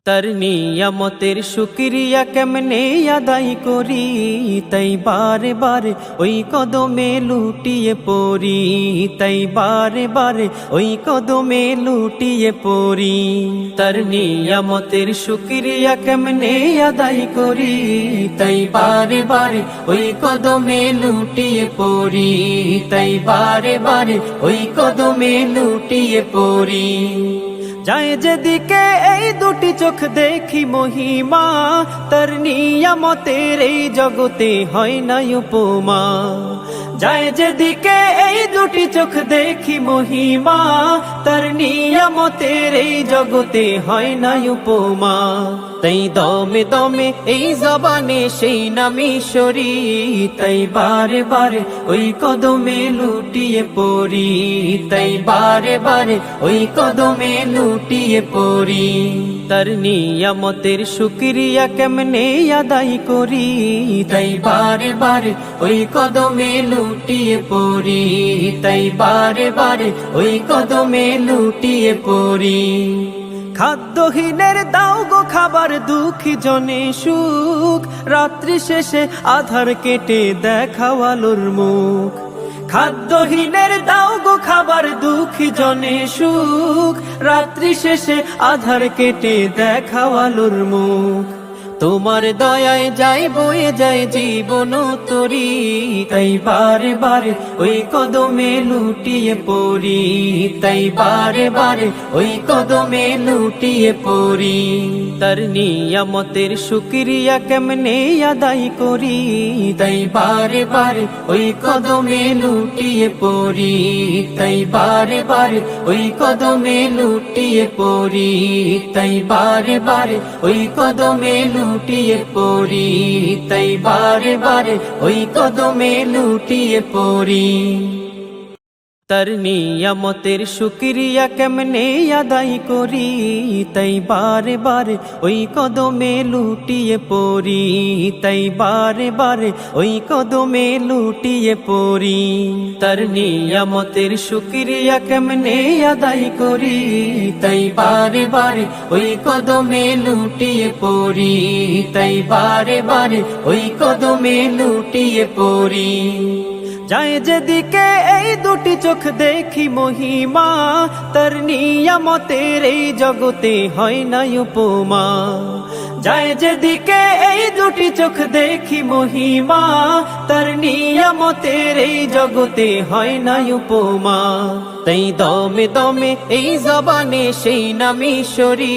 তার নিয়ামতের শুকরিয়া কেমনে আদায় করি, তাই বারে বারে ওই কদমে লুটিয়ে পড়ি, তাই বারে বারে ওই কদমে লুটিয়ে পড়ি। তার নিয়ামতের শুকরিয়া কেমনে আদায় করি, তাই বারে বারে ওই কদমে লুটিয়ে পড়ি, তাই বারে বারে ওই কদমে লুটিয়ে পড়ি। যায় যেদিকে এই দুটি চোখ দেখি মহিমা, তার নিয়ামতের এই জগতে হয় না উপমা। যায় যেদিকে এই দুটি চোখ দেখি মহিমা, তার নিয়ামতের এই জগতে হয় না উপমা। তাই দমে দমে এই জবানে সেই নামই সরি, তাই বারে বারে ওই কদমে লুটিয়ে পড়ি, তাই বারে বারে ওই কদমে লুটিয়ে পড়ি। তার নিয়ামতের শুকরিয়া কেমনে আদায় করি, তাই বারে বারে ওই কদমে লুটিয়ে পড়ি, তাই বারে বারে ওই কদমে লুটিয়ে পড়ি। খাদ্যহীনের দাও গো খাবার, দুঃখী জনে সুখ, রাত্রি শেষে আধার কেটে দেখাও আলোর মুখ। খাদ্যহীনের দাও গো খাবার, দুঃখী জনে সুখ, রাত্রি শেষে আধার কেটে দেখাও আলোর মুখ। তোমার দয়ায় যাই বয়ে যায় জীবন তরি, তাই বারে বারে ওই কদমে লুটিয়ে পড়ি, তাই বারে বারে ওই কদমে লুটিয়ে পড়ি। তার নিয়ামতের শুকরিয়া কেমনে আদায় করি, তাই বারে বারে ওই কদমে লুটিয়ে পড়ি, তাই বারে বারে ওই কদমে লুটিয়ে পড়ি, তাই বারে বারে ওই কদমে লুটিয়ে পড়ি, তাই বারে বারে ওই কদমে লুটিয়ে পড়ি। তার নিয়ামতের শুকরিয়া কেমনে আদায় করি, তাই বারে বারে ওই কদমে লুটিয়ে পড়ি, তাই বারে বারে ওই কদমে লুটিয়ে পড়ি। তার নিয়ামতের শুকরিয়া কেমনে আদায় করি, তাই বারে বারে ওই কদমে লুটিয়ে পড়ি, তাই বারে বারে ওই কদমে লুটিয়ে পড়ি। যায় যেদিকে এই দুটি চোখ দেখি মহিমা, তার নিয়ামতের এই জগতে হয় না উপমা। যায় যেদিকে এই দুটি চোখ দেখি মহিমা, তার নিয়ামতের এই জগতে হয় না উপমা। তাই দমে দমে এই জবানে সেই নামই সরি।